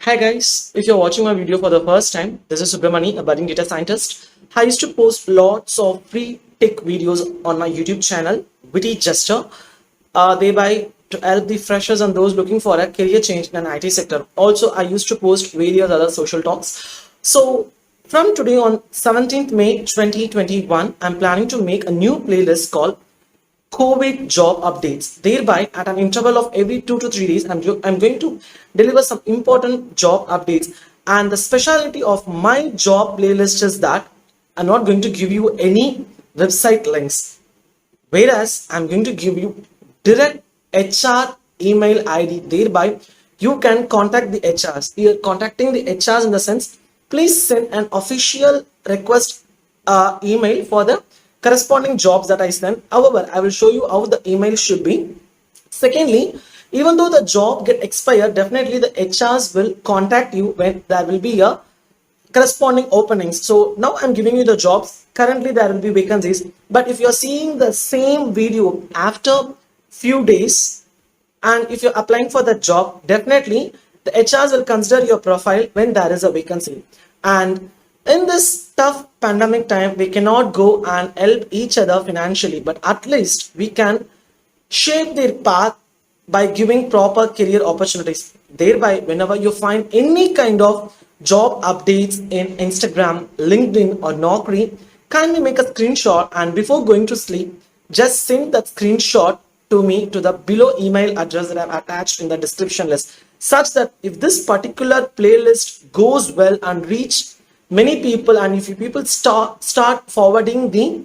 Hi guys, if you're watching my video for the first time, this is Subramani, a budding data scientist. I used to post lots of free tech videos on my YouTube channel, Witty Jester, thereby to help the freshers and those looking for a career change in an IT sector. Also, I used to post various other social talks. So, from today on 17th May 2021, I'm planning to make a new playlist called COVID job updates. Thereby, at an interval of every 2 to 3 days, I'm going to deliver some important job updates. And the specialty of my job playlist is that I'm not going to give you any website links, whereas I'm going to give you direct HR email ID. Thereby, you can contact the HRs. You're contacting the HRs in the sense, please send an official request email for the corresponding jobs that I send. However, I will show you how the email should be. Secondly, even though the job get expired, definitely the HRs will contact you when there will be a corresponding openings. So now I'm giving you the jobs. Currently there will be vacancies, but if you're seeing the same video after few days and if you're applying for that job, definitely the HRs will consider your profile when there is a vacancy. And in this tough pandemic time, we cannot go and help each other financially, but at least we can shape their path by giving proper career opportunities. Thereby, whenever you find any kind of job updates in Instagram, LinkedIn, or Naukri, kindly make a screenshot and before going to sleep, just send that screenshot to me to the below email address that I've attached in the description list, such that if this particular playlist goes well and reach many people, and if you people start forwarding the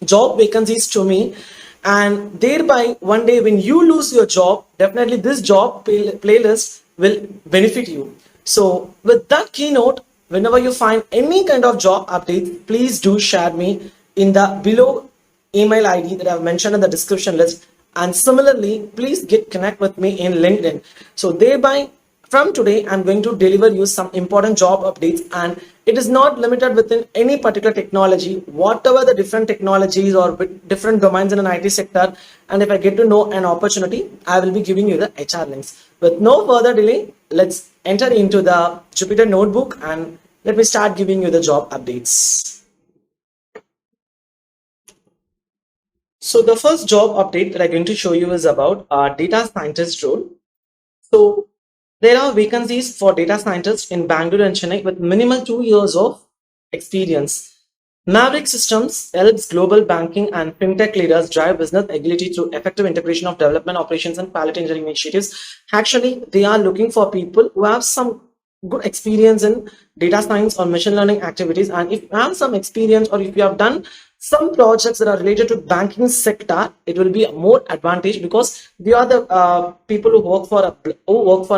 job vacancies to me, and thereby one day when you lose your job, definitely this job playlist will benefit you. So with that keynote, whenever you find any kind of job update, please do share me in the below email ID that I've mentioned in the description list. And similarly, please get connect with me in LinkedIn. So thereby, from today, I'm going to deliver you some important job updates, and it is not limited within any particular technology, whatever the different technologies or different domains in an IT sector. And if I get to know an opportunity, I will be giving you the HR links. With no further delay, let's enter into the Jupyter notebook and let me start giving you the job updates. So the first job update that I'm going to show you is about data scientist role. So there are vacancies for data scientists in Bangalore and Chennai with minimal 2 years of experience. Maverick Systems helps global banking and fintech leaders drive business agility through effective integration of development operations and quality engineering initiatives. Actually, they are looking for people who have some good experience in data science or machine learning activities. And if you have some experience or if you have done some projects that are related to banking sector, it will be a more advantage because they are the people who work for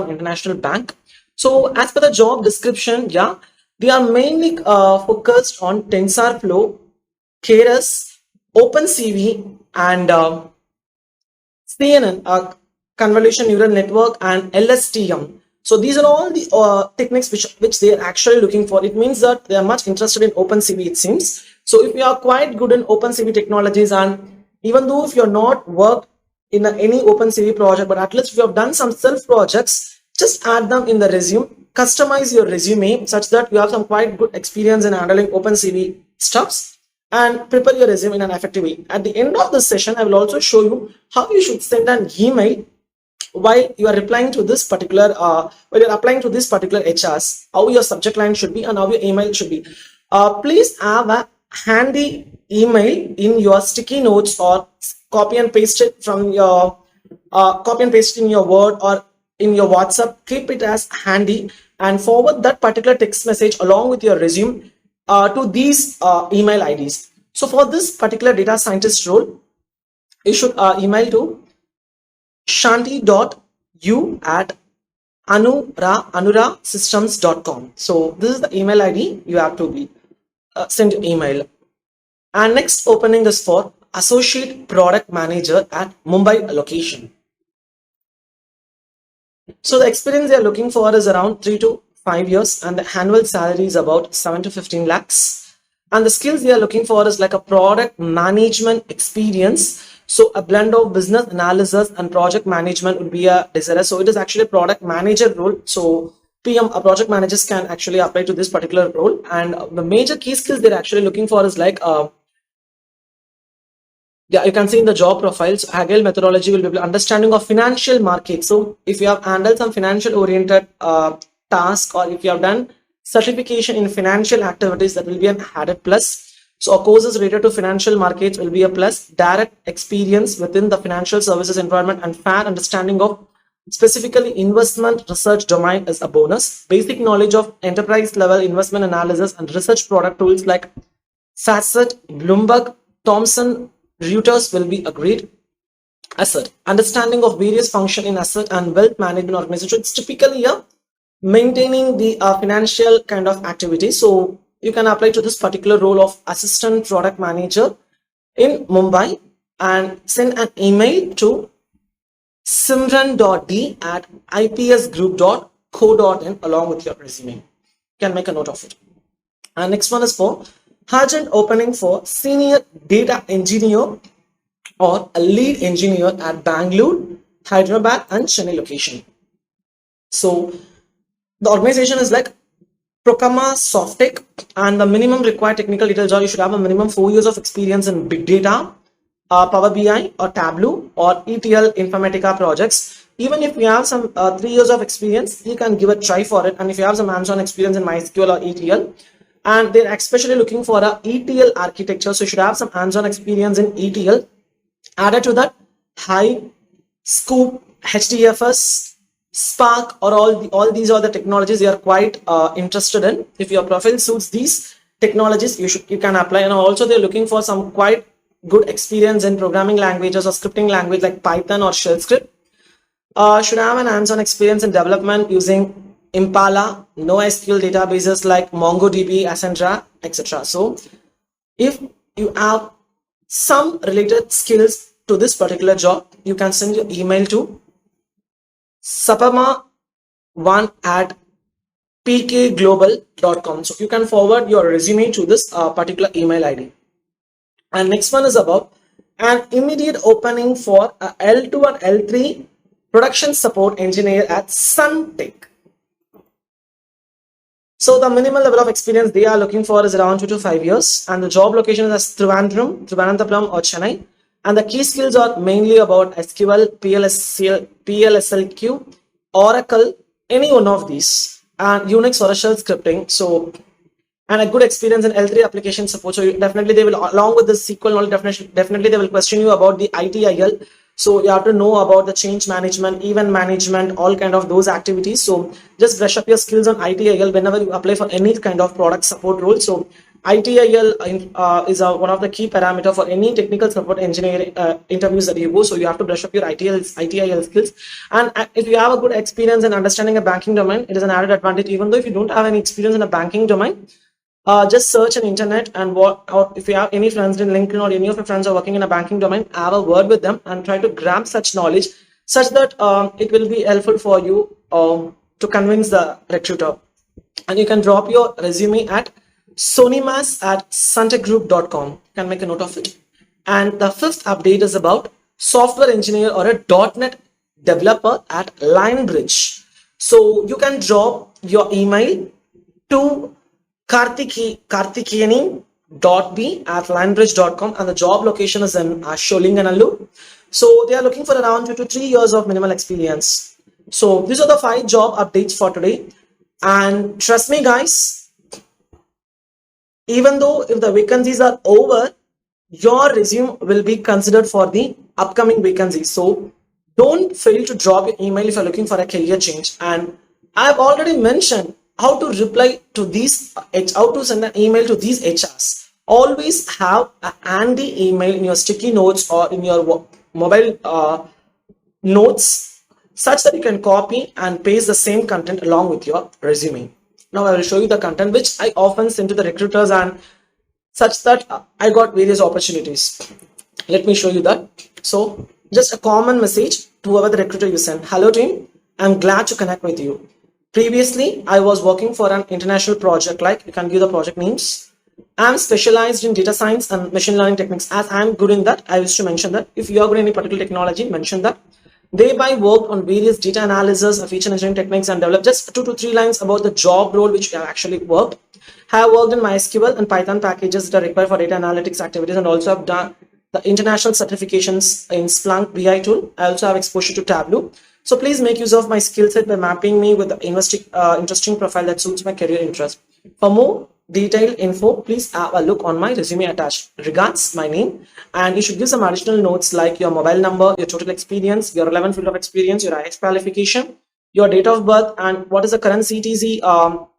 an international bank. So as per the job description, yeah, they are mainly focused on TensorFlow, Keras, OpenCV, and CNN, convolution neural network, and LSTM. So these are all the techniques which they are actually looking for. It means that they are much interested in OpenCV, it seems. So if you are quite good in OpenCV technologies, and even though if you are not worked in any OpenCV project, but at least if you have done some self projects, just add them in the resume, customize your resume such that you have some quite good experience in handling OpenCV stuffs, and prepare your resume in an effective way. At the end of this session, I will also show you how you should send an email while you are replying to this particular while you're applying to this particular HRs, how your subject line should be and how your email should be. Please have a handy email in your sticky notes or copy and paste it from your copy and paste it in your Word or in your WhatsApp. Keep it as handy and forward that particular text message along with your resume to these email IDs. So for this particular data scientist role, you should email to shanti.u@anurasystems.com. So this is the email ID you have to be send your email. And next opening is for associate product manager at Mumbai location. So the experience they are looking for is around 3 to 5 years, and the annual salary is about 7 to 15 lakhs. And the skills they are looking for is like a product management experience. So a blend of business analysis and project management would be a desirous. So it is actually a product manager role. So PM project managers can actually apply to this particular role. And the major key skills they're actually looking for is like yeah, you can see in the job profiles, Agile methodology will be understanding of financial markets. So if you have handled some financial oriented task, or if you have done certification in financial activities, that will be an added plus. So courses related to financial markets will be a plus. Direct experience within the financial services environment and fair understanding of specifically investment research domain is a bonus. Basic knowledge of enterprise level investment analysis and research product tools like Facet, Bloomberg, Thomson, Reuters will be agreed. Asset. Understanding of various function in asset and wealth management organization. It's typically a maintaining the financial kind of activity. So you can apply to this particular role of assistant product manager in Mumbai and send an email to simran.d@ipsgroup.co.in along with your resume. You can make a note of it. And next one is for urgent opening for senior data engineer or a lead engineer at Bangalore, Hyderabad, and Chennai location. So the organization is like Procama Softtech, and the minimum required technical details are you should have a minimum 4 years of experience in big data, Power BI or Tableau or ETL Informatica projects. Even if you have some 3 years of experience, you can give a try for it. And if you have some hands-on experience in MySQL or ETL, and they're especially looking for a ETL architecture, so you should have some hands-on experience in ETL. Added to that, Hive, Scoop, HDFS, Spark, or all these are the technologies you are quite interested in. If your profile suits these technologies, you can apply. And also they're looking for some quite good experience in programming languages or scripting language like Python or Shell script. Should have an hands-on experience in development using Impala, NoSQL databases like MongoDB, Cassandra, etc. So if you have some related skills to this particular job, you can send your email to sapama1@pkglobal.com. So you can forward your resume to this particular email ID. And next one is about an immediate opening for a L2 and L3 production support engineer at Suntech. So the minimum level of experience they are looking for is around 2 to 5 years, and the job location is Trivandrum or Chennai. And the key skills are mainly about SQL, PLSLQ, Oracle, any one of these, and Unix or shell scripting. So, and a good experience in L3 application support. So definitely they will, along with the SQL knowledge, definitely they will question you about the ITIL. So you have to know about the change management, event management, all kind of those activities. So just brush up your skills on ITIL whenever you apply for any kind of product support role. So ITIL is one of the key parameter for any technical support engineering interviews that you go. So you have to brush up your ITIL skills. And if you have a good experience in understanding a banking domain, it is an added advantage. Even though if you don't have any experience in a banking domain, just search on internet, and or if you have any friends in LinkedIn or any of your friends are working in a banking domain, have a word with them and try to grab such knowledge such that it will be helpful for you to convince the recruiter. And you can drop your resume at sonimas@suntechgroup.com. You can make a note of it. And the fifth update is about software engineer or a .NET developer at Linebridge. So you can drop your email to karthikiyani.b@linebridge.com, and the job location is in Sholinganallur. So they are looking for around 2 to 3 years of minimal experience. So these are the 5 job updates for today. And trust me guys, even though if the vacancies are over, your resume will be considered for the upcoming vacancies. So don't fail to drop your email if you're looking for a career change. And I've already mentioned how to reply to these, how to send an email to these HRs. Always have a handy email in your sticky notes or in your mobile notes, such that you can copy and paste the same content along with your resume. Now I will show you the content which I often send to the recruiters, and such that I got various opportunities. Let me show you that. So just a common message to whoever the recruiter you send. Hello team, I'm glad to connect with you. Previously, I was working for an international project, like you can give the project names. I'm specialized in data science and machine learning techniques. As I'm good in that, I wish to mention that. If you are good in any particular technology, mention that. Thereby worked on various data analysis, feature engineering techniques, and developed just 2 to 3 lines about the job role which we have actually worked. Have worked in MySQL and Python packages that are required for data analytics activities, and also have done the international certifications in Splunk BI tool. I also have exposure to Tableau. So please make use of my skill set by mapping me with the interesting profile that suits my career interest. For more detailed info, please have a look on my resume attached. Regards, my name, and you should give some additional notes like your mobile number, your total experience, your relevant field of experience, your IX qualification, your date of birth, and what is the current CTC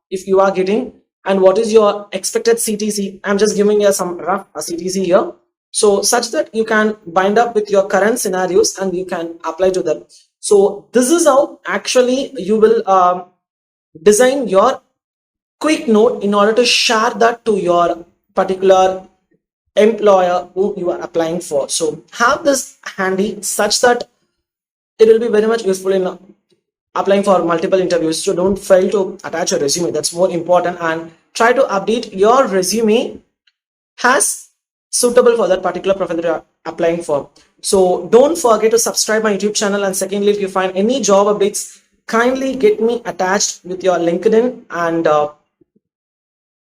if you are getting, and what is your expected CTC. I'm just giving you some rough CTC here. So such that you can bind up with your current scenarios and you can apply to them. So this is how actually you will design your quick note in order to share that to your particular employer who you are applying for. So have this handy such that it will be very much useful in applying for multiple interviews. So don't fail to attach a resume. That's more important, and try to update your resume as suitable for that particular profile that you're applying for. So don't forget to subscribe my YouTube channel, and secondly, if you find any job updates, kindly get me attached with your LinkedIn and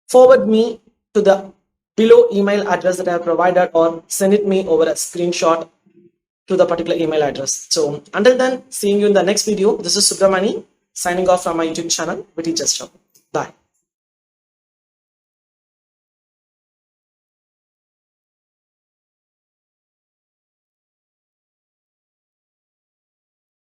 forward me to the below email address that I have provided, or send it me over a screenshot to the particular email address. So until then, seeing you in the next video. This is Subramani signing off from my YouTube channel, Witty Gesture. Bye.